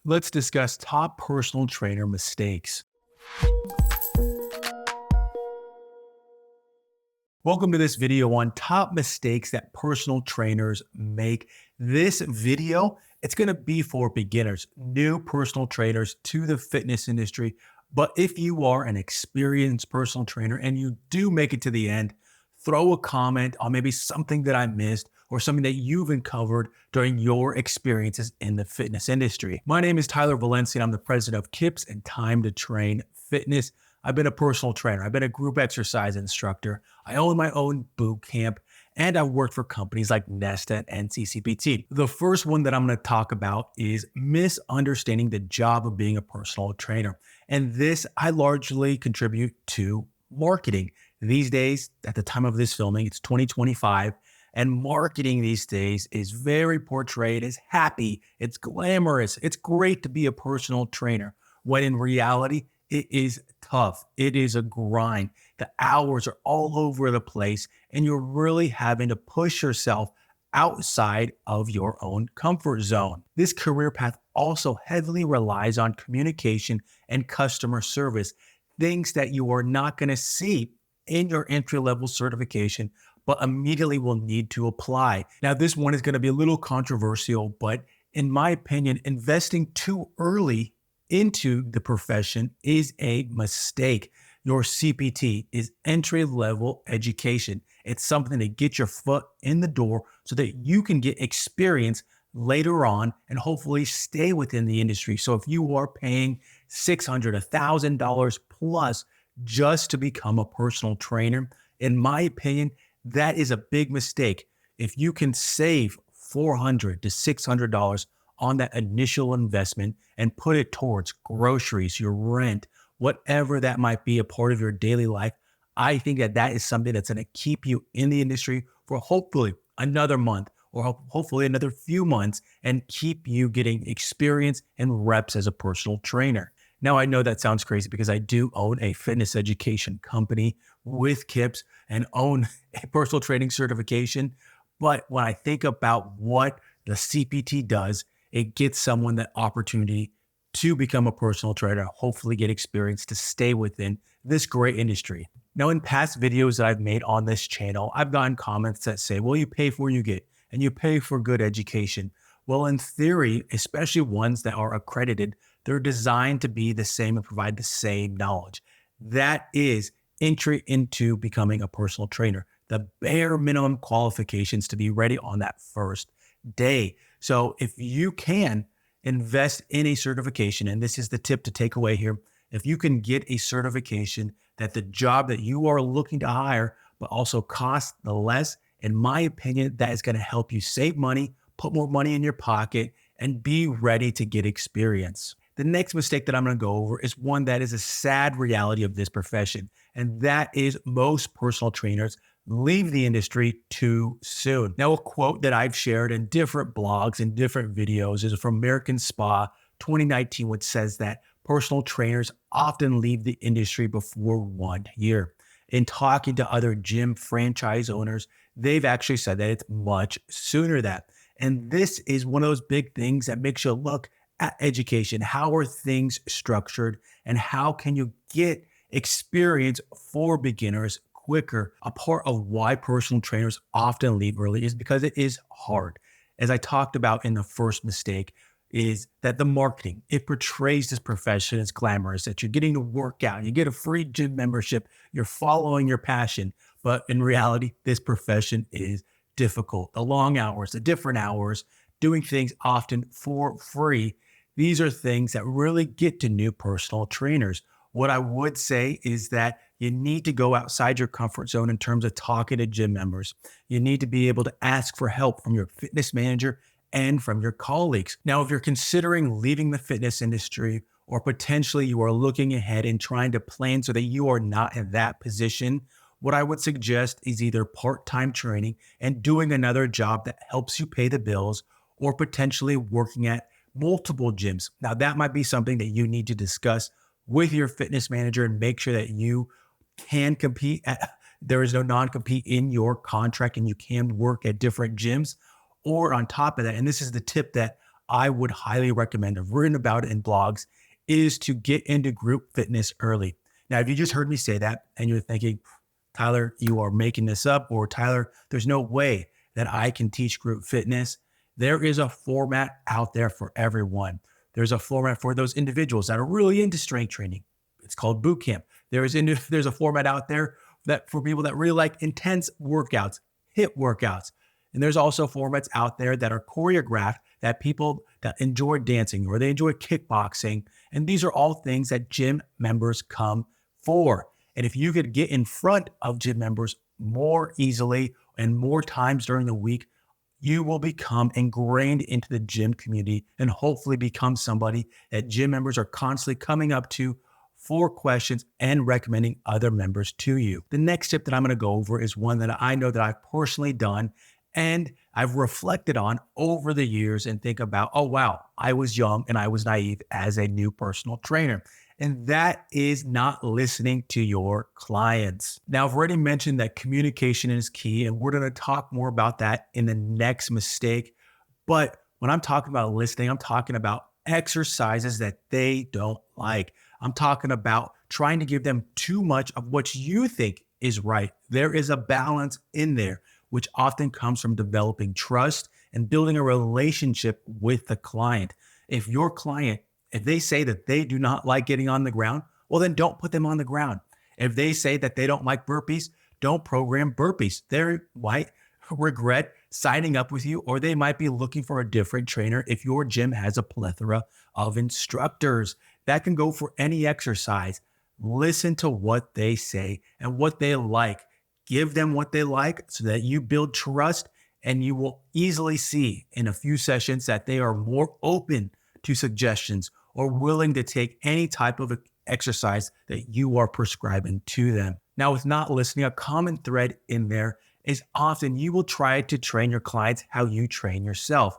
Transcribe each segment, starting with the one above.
let's discuss top personal trainer mistakes. Welcome to this video on top mistakes that personal trainers make. This video, it's going to be for beginners, new personal trainers to the fitness industry. But if you are an experienced personal trainer and you do make it to the end, throw a comment on maybe something that I missed or something that you've uncovered during your experiences in the fitness industry. My name is Tyler Valencia, and I'm the president of KIPS and Time to Train Fitness. I've been a personal trainer. I've been a group exercise instructor. I own my own boot camp, and I've worked for companies like Nesta and CCPT. The first one that I'm going to talk about is misunderstanding the job of being a personal trainer. And this I largely contribute to marketing. These days, at the time of this filming, it's 2025, and marketing these days is very portrayed as happy, it's glamorous, it's great to be a personal trainer, when in reality, it is tough. It is a grind. The hours are all over the place, and you're really having to push yourself outside of your own comfort zone. This career path also heavily relies on communication and customer service, things that you are not going to see in your entry-level certification, but immediately will need to apply. Now, this one is going to be a little controversial, but in my opinion, investing too early into the profession is a mistake. Your CPT is entry-level education. It's something to get your foot in the door so that you can get experience later on and hopefully stay within the industry. So if you are paying $600, $1,000 plus just to become a personal trainer, in my opinion, that is a big mistake. If you can save $400 to $600 on that initial investment and put it towards groceries, your rent, whatever that might be a part of your daily life, I think that that is something that's going to keep you in the industry for hopefully another month or hopefully another few months and keep you getting experience and reps as a personal trainer. Now, I know that sounds crazy because I do own a fitness education company with KIPS and own a personal training certification. But when I think about what the CPT does, it gets someone that opportunity to become a personal trainer, hopefully get experience to stay within this great industry. Now, in past videos that I've made on this channel, I've gotten comments that say, well, you pay for what you get and you pay for good education. Well, in theory, especially ones that are accredited, they're designed to be the same and provide the same knowledge. That is entry into becoming a personal trainer, the bare minimum qualifications to be ready on that first day. So if you can invest in a certification, and this is the tip to take away here, if you can get a certification that the job that you are looking to hire, but also costs the less, in my opinion, that is going to help you save money, put more money in your pocket, and be ready to get experience. The next mistake that I'm going to go over is one that is a sad reality of this profession, and that is most personal trainers leave the industry too soon. Now, a quote that I've shared in different blogs and different videos is from American Spa 2019, which says that personal trainers often leave the industry before 1 year. In talking to other gym franchise owners, they've actually said that it's much sooner than that. And this is one of those big things that makes you look at education. How are things structured and how can you get experience for beginners quicker? A part of why personal trainers often leave early is because it is hard. As I talked about in the first mistake, is that the marketing, it portrays this profession as glamorous, that you're getting to work out, you get a free gym membership, you're following your passion. But in reality, this profession is difficult. The long hours, the different hours, doing things often for free. These are things that really get to new personal trainers. What I would say is that you need to go outside your comfort zone in terms of talking to gym members. You need to be able to ask for help from your fitness manager and from your colleagues. Now, if you're considering leaving the fitness industry, or potentially you are looking ahead and trying to plan so that you are not in that position, what I would suggest is either part-time training and doing another job that helps you pay the bills, or potentially working at multiple gyms. Now, that might be something that you need to discuss with your fitness manager and make sure that you can compete. There is no non-compete in your contract and you can work at different gyms. Or on top of that, and this is the tip that I would highly recommend, I've written about it in blogs, is to get into group fitness early. Now, if you just heard me say that and you're thinking, Tyler, you are making this up, or Tyler, there's no way that I can teach group fitness. There is a format out there for everyone. There's a format for those individuals that are really into strength training. It's called boot camp. There's a format out there that for people that really like intense workouts, HIIT workouts. And there's also formats out there that are choreographed that people that enjoy dancing or they enjoy kickboxing. And these are all things that gym members come for. And if you could get in front of gym members more easily and more times during the week, you will become ingrained into the gym community and hopefully become somebody that gym members are constantly coming up to for questions and recommending other members to you. The next tip that I'm going to go over is one that I know that I've personally done and I've reflected on over the years and think about, oh, wow, I was young and I was naive as a new personal trainer. And that is not listening to your clients. Now, I've already mentioned that communication is key, and we're going to talk more about that in the next mistake. But when I'm talking about listening, I'm talking about exercises that they don't like. I'm talking about trying to give them too much of what you think is right. There is a balance in there, which often comes from developing trust and building a relationship with the client. If your client, if they say that they do not like getting on the ground, well, then don't put them on the ground. If they say that they don't like burpees, don't program burpees. They might regret signing up with you, or they might be looking for a different trainer if your gym has a plethora of instructors. That can go for any exercise. Listen to what they say and what they like. Give them what they like so that you build trust, and you will easily see in a few sessions that they are more open to suggestions or willing to take any type of exercise that you are prescribing to them. Now, with not listening, a common thread in there is often you will try to train your clients how you train yourself.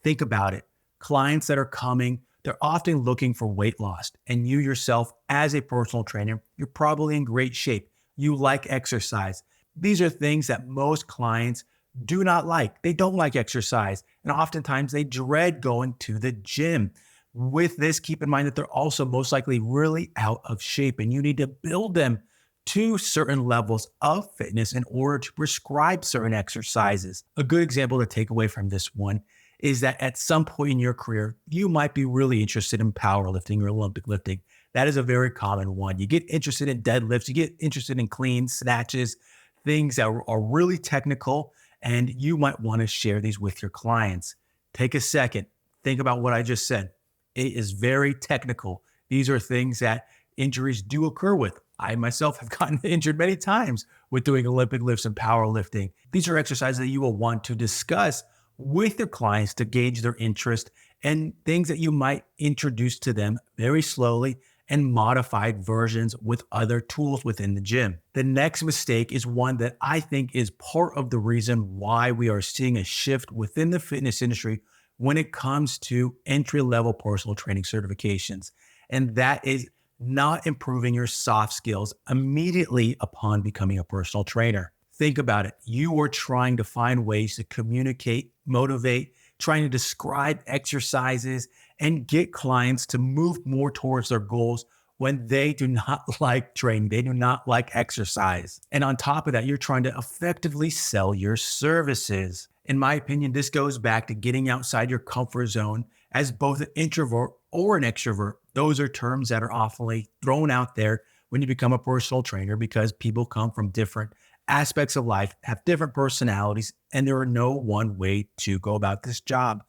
Think about it. Clients that are coming, they're often looking for weight loss. And you yourself, as a personal trainer, you're probably in great shape. You like exercise. These are things that most clients do not like. They don't like exercise. And oftentimes they dread going to the gym. With this, keep in mind that they're also most likely really out of shape, and you need to build them to certain levels of fitness in order to prescribe certain exercises. A good example to take away from this one is that at some point in your career, you might be really interested in powerlifting or Olympic lifting. That is a very common one. You get interested in deadlifts, you get interested in clean snatches, things that are really technical, and you might want to share these with your clients. Take a second, think about what I just said. It is very technical. These are things that injuries do occur with. I myself have gotten injured many times with doing Olympic lifts and powerlifting. These are exercises that you will want to discuss with your clients to gauge their interest, and things that you might introduce to them very slowly and modified versions with other tools within the gym. The next mistake is one that I think is part of the reason why we are seeing a shift within the fitness industry when it comes to entry-level personal training certifications. And that is not improving your soft skills immediately upon becoming a personal trainer. Think about it. You are trying to find ways to communicate, motivate, trying to describe exercises, and get clients to move more towards their goals when they do not like training. They do not like exercise. And on top of that, you're trying to effectively sell your services. In my opinion, this goes back to getting outside your comfort zone as both an introvert or an extrovert. Those are terms that are awfully thrown out there when you become a personal trainer, because people come from different aspects of life, have different personalities, and there are no one way to go about this job.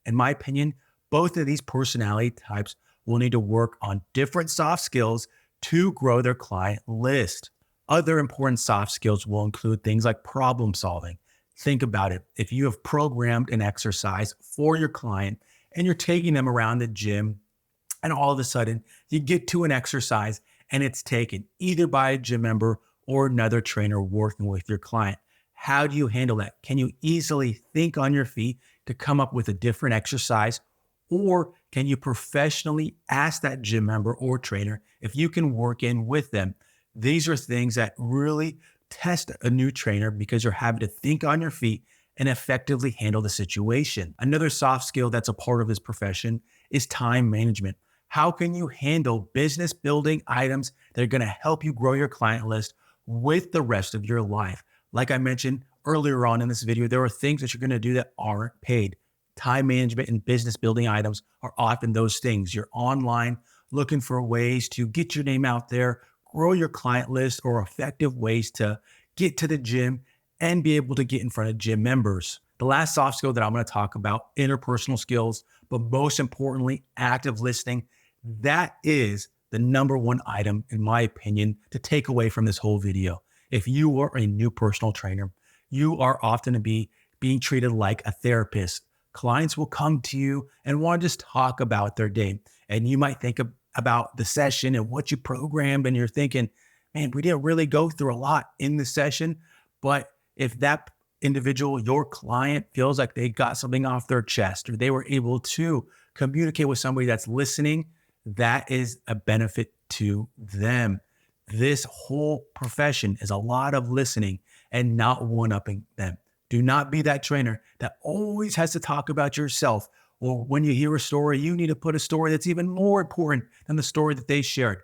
In my opinion, both of these personality types will need to work on different soft skills to grow their client list. Other important soft skills will include things like problem solving. Think about it. If you have programmed an exercise for your client and you're taking them around the gym, and all of a sudden you get to an exercise and it's taken either by a gym member or another trainer working with your client, how do you handle that? Can you easily think on your feet to come up with a different exercise? Or can you professionally ask that gym member or trainer if you can work in with them? These are things that really test a new trainer, because you're having to think on your feet and effectively handle the situation. Another soft skill that's a part of this profession is time management. How can you handle business building items that are going to help you grow your client list with the rest of your life? Like I mentioned earlier on in this video, there are things that you're going to do that aren't paid. Time management and business building items are often those things. You're online looking for ways to get your name out there, grow your client list, or effective ways to get to the gym and be able to get in front of gym members. The last soft skill that I'm going to talk about, interpersonal skills, but most importantly, active listening. That is the number one item, in my opinion, to take away from this whole video. If you are a new personal trainer, you are often to be being treated like a therapist. Clients will come to you and want to just talk about their day. And you might think about the session and what you programmed, and you're thinking, man, we didn't really go through a lot in the session. But if that individual, your client, feels like they got something off their chest or they were able to communicate with somebody that's listening, that is a benefit to them. This whole profession is a lot of listening and not one-upping them. Do not be that trainer that always has to talk about yourself, or when you hear a story, you need to put a story that's even more important than the story that they shared.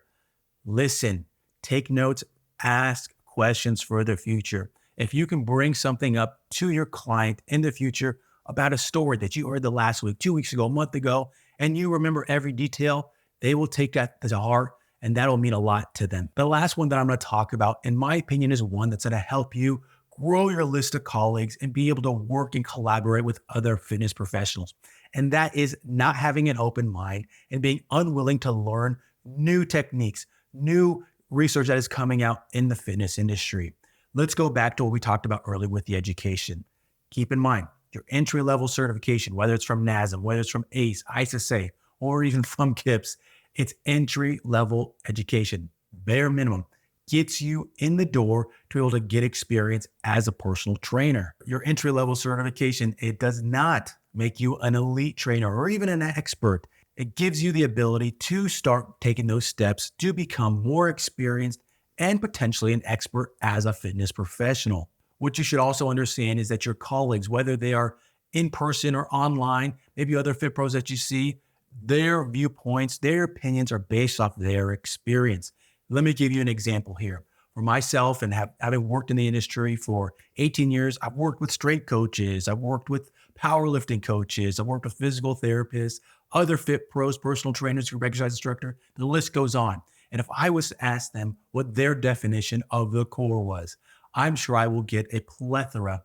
Listen, take notes, ask questions for the future. If you can bring something up to your client in the future about a story that you heard the last week, 2 weeks ago, a month ago, and you remember every detail, they will take that to heart, and that'll mean a lot to them. The last one that I'm going to talk about, in my opinion, is one that's going to help you grow your list of colleagues and be able to work and collaborate with other fitness professionals. And that is not having an open mind and being unwilling to learn new techniques, new research that is coming out in the fitness industry. Let's go back to what we talked about earlier with the education. Keep in mind, your entry-level certification, whether it's from NASM, whether it's from ACE, ISSA, or even from KIPS, it's entry-level education, bare minimum. Gets you in the door to be able to get experience as a personal trainer. Your entry-level certification, it does not make you an elite trainer or even an expert. It gives you the ability to start taking those steps to become more experienced and potentially an expert as a fitness professional. What you should also understand is that your colleagues, whether they are in person or online, maybe other fit pros that you see, their viewpoints, their opinions are based off their experience. Let me give you an example here. For myself, and having worked in the industry for 18 years, I've worked with strength coaches, I've worked with powerlifting coaches, I've worked with physical therapists, other fit pros, personal trainers, group exercise instructor, the list goes on. And if I was to ask them what their definition of the core was, I'm sure I will get a plethora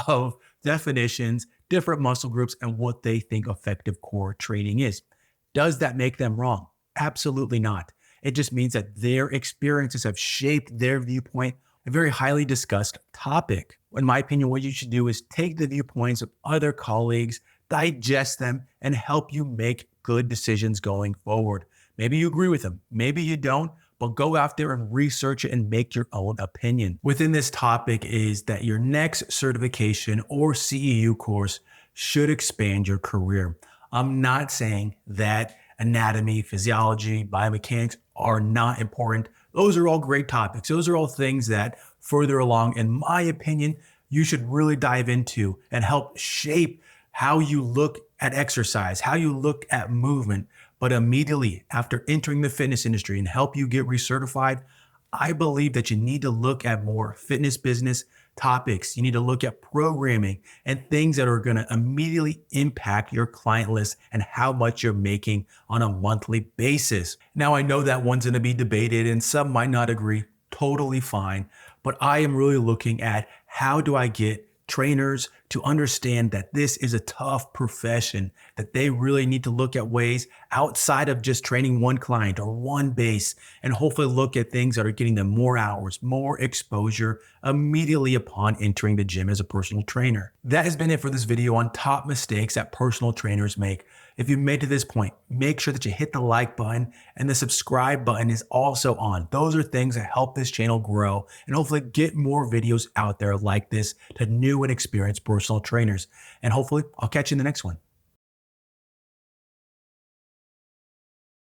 of definitions, different muscle groups, and what they think effective core training is. Does that make them wrong? Absolutely not. It just means that their experiences have shaped their viewpoint, a very highly discussed topic. In my opinion, what you should do is take the viewpoints of other colleagues, digest them, and help you make good decisions going forward. Maybe you agree with them, maybe you don't, but go out there and research it and make your own opinion. Within this topic is that your next certification or CEU course should expand your career. I'm not saying that anatomy, physiology, biomechanics are not important. Those are all great topics. Those are all things that further along, in my opinion, you should really dive into and help shape how you look at exercise, how you look at movement. But immediately after entering the fitness industry and help you get recertified, I believe that you need to look at more fitness business topics. You need to look at programming and things that are going to immediately impact your client list and how much you're making on a monthly basis. Now, I know that one's going to be debated and some might not agree. Totally fine. But I am really looking at how do I get trainers to understand that this is a tough profession, that they really need to look at ways outside of just training one client or one base, and hopefully look at things that are getting them more hours, more exposure immediately upon entering the gym as a personal trainer. That has been it for this video on top mistakes that personal trainers make. If you've made to this point, make sure that you hit the like button and the subscribe button is also on. Those are things that help this channel grow and hopefully get more videos out there like this to new and experienced personal trainers. And hopefully I'll catch you in the next one.